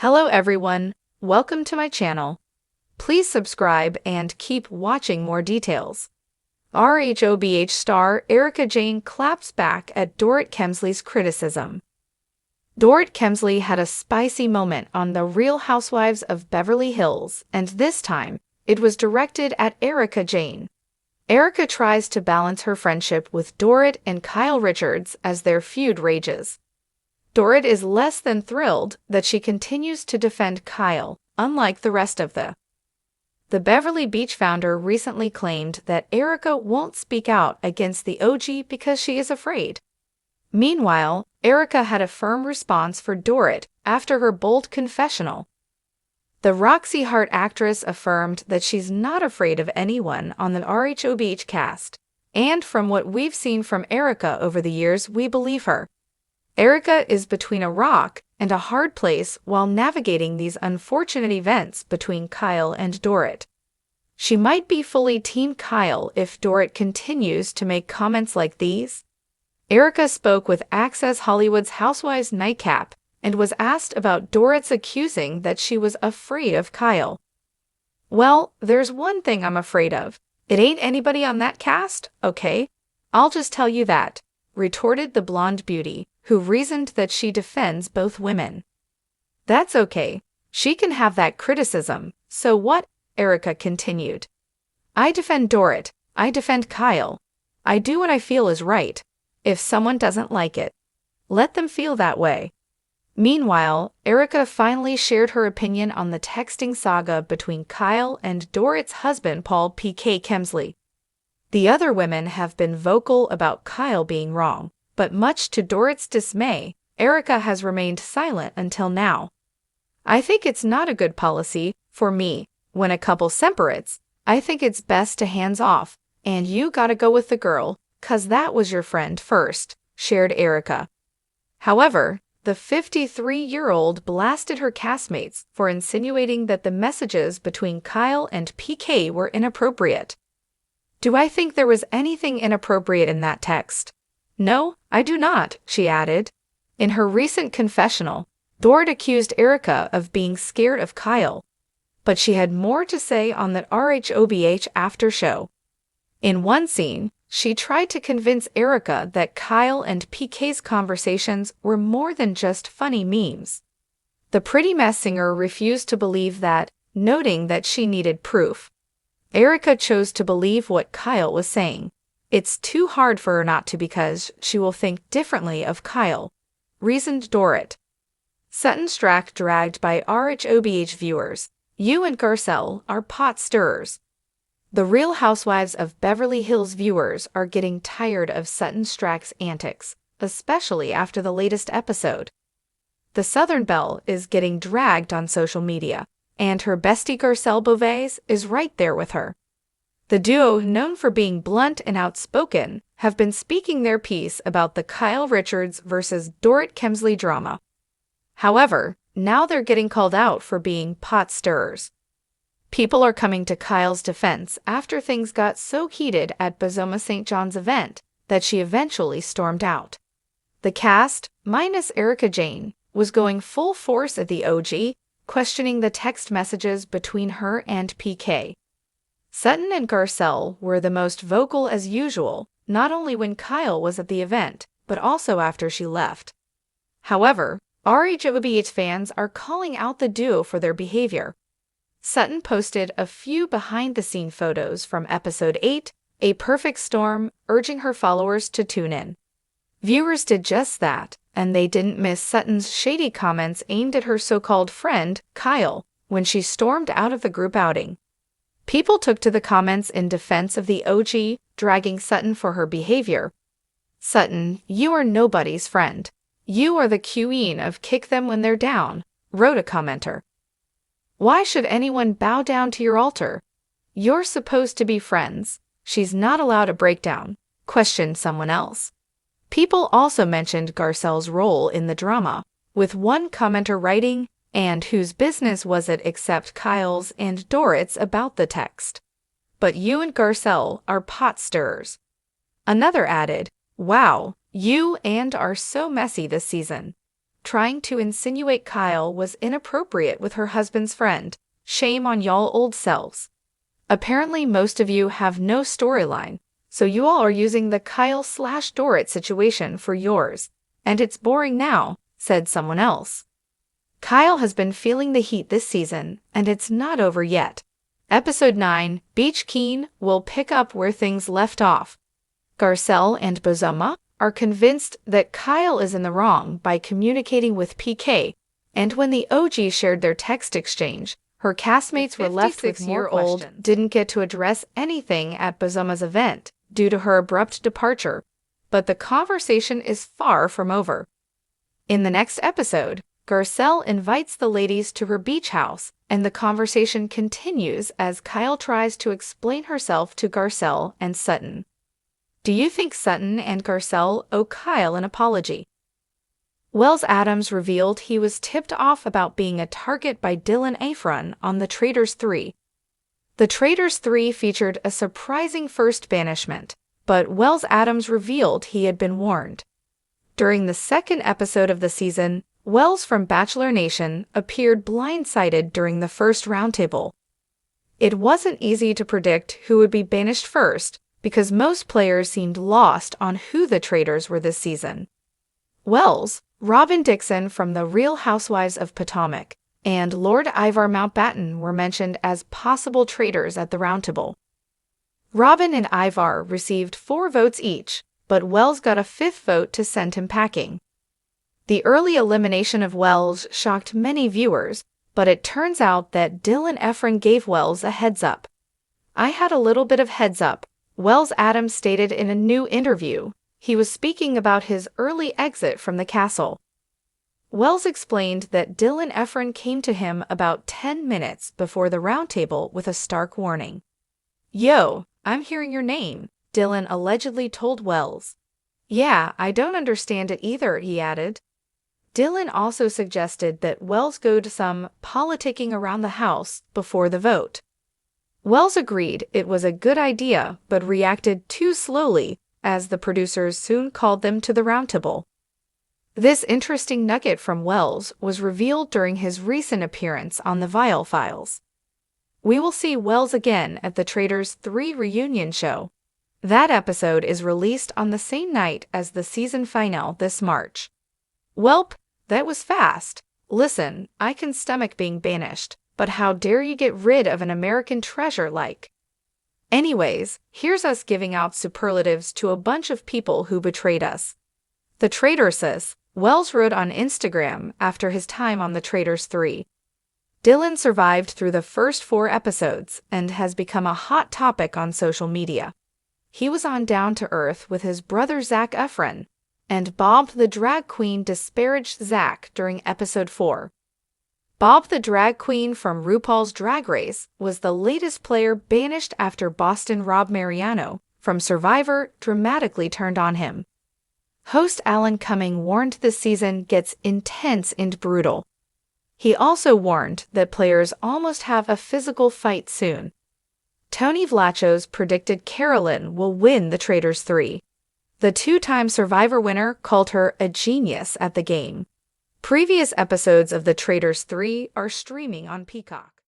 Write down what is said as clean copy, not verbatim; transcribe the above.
Hello everyone, welcome to my channel. Please subscribe and keep watching more details. RHOBH star Erika Jayne claps back at Dorit Kemsley's criticism. Dorit Kemsley had a spicy moment on The Real Housewives of Beverly Hills, and this time, it was directed at Erika Jayne. Erika tries to balance her friendship with Dorit and Kyle Richards as their feud rages. Dorit is less than thrilled that she continues to defend Kyle, unlike the rest of the Beverly Beach founder recently claimed that Erika won't speak out against the OG because she is afraid. Meanwhile, Erika had a firm response for Dorit after her bold confessional. The Roxy Hart actress affirmed that she's not afraid of anyone on the RHOBH cast, and from what we've seen from Erika over the years, we believe her. Erika is between a rock and a hard place while navigating these unfortunate events between Kyle and Dorit. She might be fully Team Kyle if Dorit continues to make comments like these. Erika spoke with Access Hollywood's Housewives Nightcap and was asked about Dorit's accusing that she was afraid of Kyle. "Well, there's one thing I'm afraid of. It ain't anybody on that cast, okay? I'll just tell you that," retorted the blonde beauty, who reasoned that she defends both women. "That's okay. She can have that criticism, so what?" Erika continued. "I defend Dorit. I defend Kyle. I do what I feel is right. If someone doesn't like it, let them feel that way." Meanwhile, Erika finally shared her opinion on the texting saga between Kyle and Dorit's husband Paul PK Kemsley. The other women have been vocal about Kyle being wrong, but much to Dorit's dismay, Erika has remained silent until now. "I think it's not a good policy, for me. When a couple separates, I think it's best to hands off, and you gotta go with the girl, 'cause that was your friend first," shared Erika. However, the 53-year-old blasted her castmates for insinuating that the messages between Kyle and PK were inappropriate. "Do I think there was anything inappropriate in that text? No, I do not," she added. In her recent confessional, Dorit accused Erika of being scared of Kyle, but she had more to say on the RHOBH after show. In one scene, she tried to convince Erika that Kyle and PK's conversations were more than just funny memes. The Pretty Mess singer refused to believe that, noting that she needed proof. Erika chose to believe what Kyle was saying. "It's too hard for her not to because she will think differently of Kyle," reasoned Dorit. Sutton Strack dragged by RHOBH viewers. "You and Garcelle are pot stirrers." The Real Housewives of Beverly Hills viewers are getting tired of Sutton Strack's antics, especially after the latest episode. The Southern Belle is getting dragged on social media, and her bestie Garcelle Beauvais is right there with her. The duo, known for being blunt and outspoken, have been speaking their piece about the Kyle Richards versus Dorit Kemsley drama. However, now they're getting called out for being pot stirrers. People are coming to Kyle's defense after things got so heated at Bozoma St. John's event that she eventually stormed out. The cast, minus Erika Jayne, was going full force at the OG, questioning the text messages between her and PK. Sutton and Garcelle were the most vocal as usual, not only when Kyle was at the event, but also after she left. However, RHOBH fans are calling out the duo for their behavior. Sutton posted a few behind-the-scene photos from Episode 8, A Perfect Storm, urging her followers to tune in. Viewers did just that, and they didn't miss Sutton's shady comments aimed at her so-called friend, Kyle, when she stormed out of the group outing. People took to the comments in defense of the OG, dragging Sutton for her behavior. "Sutton, you are nobody's friend. You are the queen of kick them when they're down," wrote a commenter. "Why should anyone bow down to your altar? You're supposed to be friends. She's not allowed a breakdown," questioned someone else. People also mentioned Garcelle's role in the drama, with one commenter writing, "And whose business was it except Kyle's and Dorit's about the text? But you and Garcelle are pot stirrers." Another added, "Wow, you and are so messy this season. trying to insinuate Kyle was inappropriate with her husband's friend. Shame on y'all old selves. Apparently most of you have no storyline, so you all are using the Kyle/Dorit situation for yours. And it's boring now, said someone else. Kyle has been feeling the heat this season, and it's not over yet. Episode 9, Beach Keen, will pick up where things left off. Garcelle and Bozoma are convinced that Kyle is in the wrong by communicating with PK, and when the OG shared their text exchange, her castmates were left with more questions. Didn't get to address anything at Bozoma's event due to her abrupt departure, but the conversation is far from over. In the next episode, Garcelle invites the ladies to her beach house, and the conversation continues as Kyle tries to explain herself to Garcelle and Sutton. Do you think Sutton and Garcelle owe Kyle an apology? Wells Adams revealed he was tipped off about being a target by Dylan Efron on The Traitors 3. The Traitors 3 featured a surprising first banishment, but Wells Adams revealed he had been warned. During the second episode of the season, Wells from Bachelor Nation appeared blindsided during the first roundtable. It wasn't easy to predict who would be banished first, because most players seemed lost on who the traitors were this season. Wells, Robin Dixon from The Real Housewives of Potomac, and Lord Ivar Mountbatten were mentioned as possible traitors at the roundtable. Robin and Ivar received 4 votes each, but Wells got a 5th vote to send him packing. The early elimination of Wells shocked many viewers, but it turns out that Dylan Efron gave Wells a heads up. I had a little bit of heads up, Wells Adams stated in a new interview. He was speaking about his early exit from the castle. Wells explained that Dylan Efron came to him about 10 minutes before the roundtable with a stark warning. "Yo, I'm hearing your name," Dylan allegedly told Wells. "Yeah, I don't understand it either," he added. Dylan also suggested that Wells go to some politicking around the house before the vote. Wells agreed it was a good idea, but reacted too slowly, as the producers soon called them to the roundtable. This interesting nugget from Wells was revealed during his recent appearance on the Vial Files. We will see Wells again at the Traitors 3 reunion show. That episode is released on the same night as the season finale this March. Welp, that was fast. Listen, I can stomach being banished, but how dare you get rid of an American treasure like? Anyways, here's us giving out superlatives to a bunch of people who betrayed us. The traitor sis, Wells wrote on Instagram after his time on The Traitors 3. Dylan survived through the first 4 episodes and has become a hot topic on social media. He was on Down to Earth with his brother Zac Efron, and Bob the drag queen disparaged Zac during episode 4. Bob the drag queen from RuPaul's Drag Race was the latest player banished after Boston Rob Mariano from Survivor dramatically turned on him. Host Alan Cumming warned this season gets intense and brutal. He also warned that players almost have a physical fight soon. Tony Vlachos predicted Carolyn will win The Traitors 3. The 2-time Survivor winner called her a genius at the game. Previous episodes of The Traitors 3 are streaming on Peacock.